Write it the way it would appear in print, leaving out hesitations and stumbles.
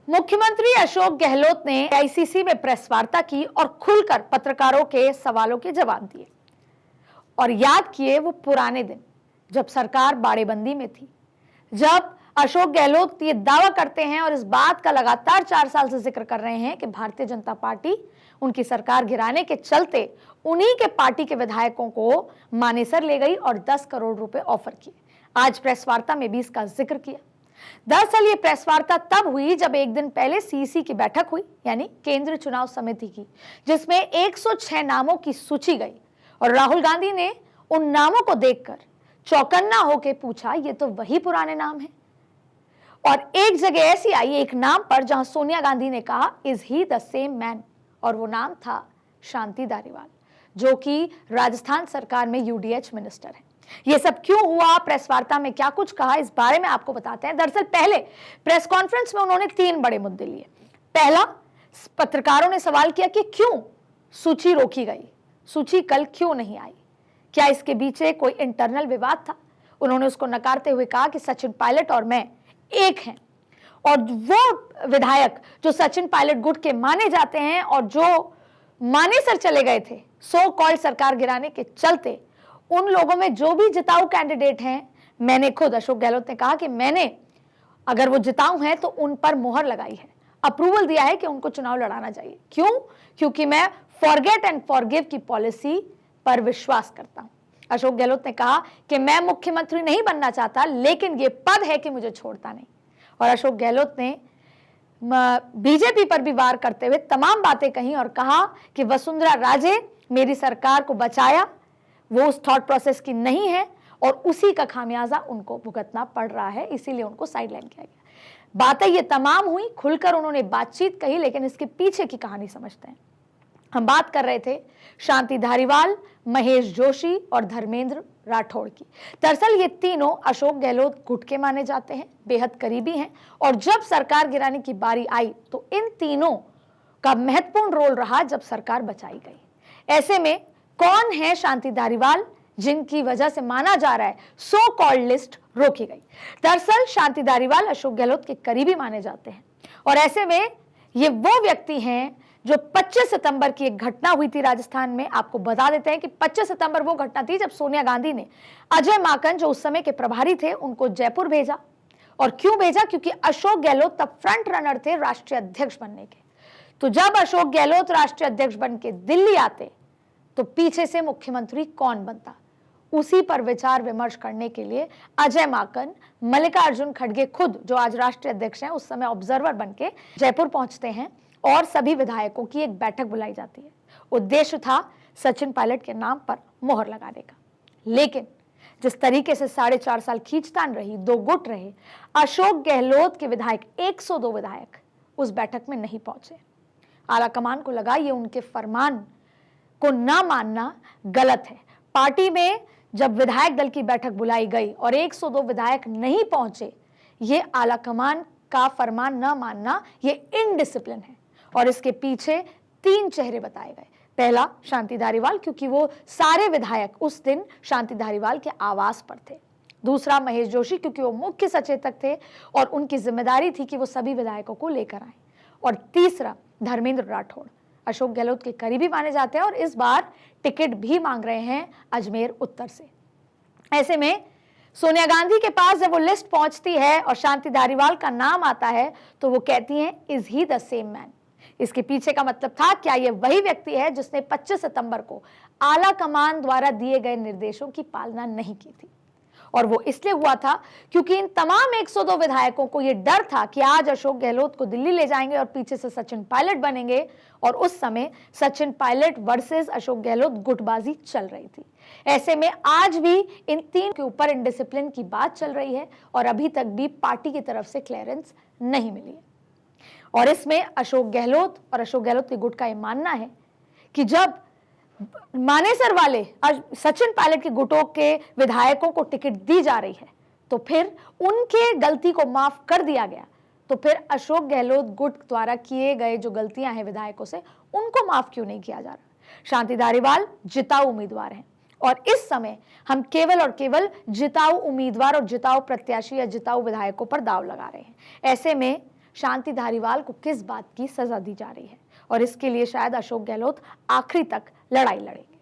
मुख्यमंत्री अशोक गहलोत ने आईसीसी में प्रेस वार्ता की और खुलकर पत्रकारों के सवालों के जवाब दिए और याद किए वो पुराने दिन जब सरकार बाड़ेबंदी में थी, जब अशोक गहलोत ये दावा करते हैं और इस बात का लगातार 4 साल से जिक्र कर रहे हैं कि भारतीय जनता पार्टी उनकी सरकार गिराने के चलते उन्हीं के पार्टी के विधायकों को मानेसर ले गई और 10 करोड़ रुपए ऑफर किए। आज प्रेस वार्ता में भी इसका जिक्र किया। दरअसल ये प्रेस वार्ता तब हुई जब एक दिन पहले सीसी की बैठक हुई, यानी केंद्रीय चुनाव समिति की, जिसमें 106 नामों की सूची गई और राहुल गांधी ने उन नामों को देखकर चौकन्ना होकर पूछा, ये तो वही पुराने नाम हैं। और एक जगह ऐसी आई एक नाम पर जहां सोनिया गांधी ने कहा, is he the same man, और वो नाम था शांति धारीवाल, जो कि राजस्थान सरकार में यूडीएच मिनिस्टर है। ये सब क्यों हुआ, प्रेस वार्ता में क्या कुछ कहा, इस बारे में आपको बताते हैं। दरअसल पहले प्रेस कॉन्फ्रेंस में उन्होंने 3 बड़े मुद्दे लिए। पहला, पत्रकारों ने सवाल किया कि क्यों सूची रोकी गई, सूची कल क्यों नहीं आई, क्या इसके पीछे कोई इंटरनल विवाद था। उन्होंने उसको नकारते हुए कहा कि सचिन पायलट और मैं एक हैं, और वो विधायक जो सचिन पायलट गुट के माने जाते हैं और जो मानेसर चले गए थे सो कॉल्ड सरकार गिराने के चलते, उन लोगों में जो भी जिताऊ कैंडिडेट हैं, मैंने खुद, अशोक गहलोत ने कहा कि मैंने, अगर वो जिताऊ हैं तो उन पर मोहर लगाई है, अप्रूवल दिया है कि उनको चुनाव लड़ाना चाहिए। क्यों? क्योंकि मैं फॉरगेट एंड फॉरगिव की पॉलिसी पर विश्वास करता हूं। अशोक गहलोत ने कहा कि मैं मुख्यमंत्री नहीं बनना चाहता, लेकिन ये पद है कि मुझे छोड़ता नहीं। और अशोक गहलोत ने बीजेपी पर भी वार करते हुए तमाम बातें कही और कहा कि वसुंधरा राजे मेरी सरकार को बचाया, वो उस थॉट प्रोसेस की नहीं है और उसी का खामियाजा उनको भुगतना पड़ रहा है, इसीलिए उनको साइडलाइन किया गया। बातें ये तमाम हुई, खुलकर उन्होंने बातचीत कही, लेकिन इसके पीछे की कहानी समझते हैं। हम बात कर रहे थे शांति धारीवाल, महेश जोशी और धर्मेंद्र राठौड़ की। दरअसल ये तीनों अशोक गहलोत गुट के माने जाते हैं, बेहद करीबी हैं, और जब सरकार गिराने की बारी आई तो इन तीनों का महत्वपूर्ण रोल रहा जब सरकार बचाई गई। ऐसे में कौन है शांति धारीवाल, जिनकी वजह से माना जा रहा है सो कॉल्ड लिस्ट रोकी गई। दरअसल शांति धारीवाल अशोक गहलोत के करीबी माने जाते हैं, और ऐसे में ये वो व्यक्ति हैं जो 25 सितंबर की एक घटना हुई थी राजस्थान में। आपको बता देते हैं कि 25 सितंबर वो घटना थी जब सोनिया गांधी ने अजय माकन, जो उस समय के प्रभारी थे, उनको जयपुर भेजा। और क्यों भेजा? क्योंकि अशोक गहलोत तब फ्रंट रनर थे राष्ट्रीय अध्यक्ष बनने के। तो जब अशोक गहलोत राष्ट्रीय अध्यक्ष बन के दिल्ली आते तो पीछे से मुख्यमंत्री कौन बनता, उसी पर विचार विमर्श करने के लिए अजय माकन, मल्लिकार्जुन खड़गे खुद, जो आज राष्ट्रीय अध्यक्ष हैं, उस समय ऑब्जर्वर बन के जयपुर पहुंचते हैं और सभी विधायकों की एक बैठक बुलाई जाती है। उद्देश्य था सचिन पायलट के नाम पर मोहर लगाने का। लेकिन जिस तरीके से 4.5 साल खींचतान रही, 2 गुट रहे, अशोक गहलोत के विधायक, 102 विधायक उस बैठक में नहीं पहुंचे। आला कमान को लगा ये उनके फरमान को ना मानना गलत है। पार्टी में जब विधायक दल की बैठक बुलाई गई और 102 विधायक नहीं पहुंचे, ये आला कमान का फरमान न मानना, ये इनडिसिप्लिन है। और इसके पीछे 3 चेहरे बताए गए। पहला, शांति धारीवाल, क्योंकि वो सारे विधायक उस दिन शांति धारीवाल के आवास पर थे। दूसरा, महेश जोशी, क्योंकि वो मुख्य सचेतक थे और उनकी जिम्मेदारी थी कि वो सभी विधायकों को लेकर आए। और तीसरा, धर्मेंद्र राठौड़, अशोक गहलोत के करीबी माने जाते हैं और इस बार टिकट भी मांग रहे हैं अजमेर उत्तर से। ऐसे में सोनिया गांधी के पास जब वो लिस्ट पहुंचती है और शांति धारीवाल का नाम आता है तो वो कहती हैं, is he the same man. इसके पीछे का मतलब था, क्या ये वही व्यक्ति है जिसने 25 सितंबर को आला कमान द्वारा दिए गए निर्देशों की पालना नहीं की थी। और वो इसलिए हुआ था क्योंकि इन तमाम 102 विधायकों को ये डर था कि आज अशोक गहलोत को दिल्ली ले जाएंगे और पीछे से सचिन पायलट बनेंगे, और उस समय सचिन पायलट वर्सेस अशोक गहलोत गुटबाजी चल रही थी। ऐसे में आज भी इन 3 के ऊपर इनडिसिप्लिन की बात चल रही है और अभी तक भी पार्टी की तरफ से क्लियरेंस नहीं मिली है। और इसमें अशोक गहलोत और अशोक गहलोत के गुट का ये मानना है कि जब मानेसर वाले सचिन पायलट के गुटों के विधायकों को टिकट दी जा रही है तो फिर उनके गलती को माफ कर दिया गया, तो फिर अशोक गहलोत गुट द्वारा किए गए जो गलतियां हैं विधायकों से, उनको माफ क्यों नहीं किया जा रहा। शांति धारीवाल जिताऊ उम्मीदवार हैं और इस समय हम केवल और केवल जिताऊ उम्मीदवार और जिताऊ प्रत्याशी या जिताऊ विधायकों पर दाव लगा रहे हैं। ऐसे में शांति धारीवाल को किस बात की सजा दी जा रही है और इसके लिए शायद अशोक गहलोत आखिरी तक लड़ाई लड़ेंगे।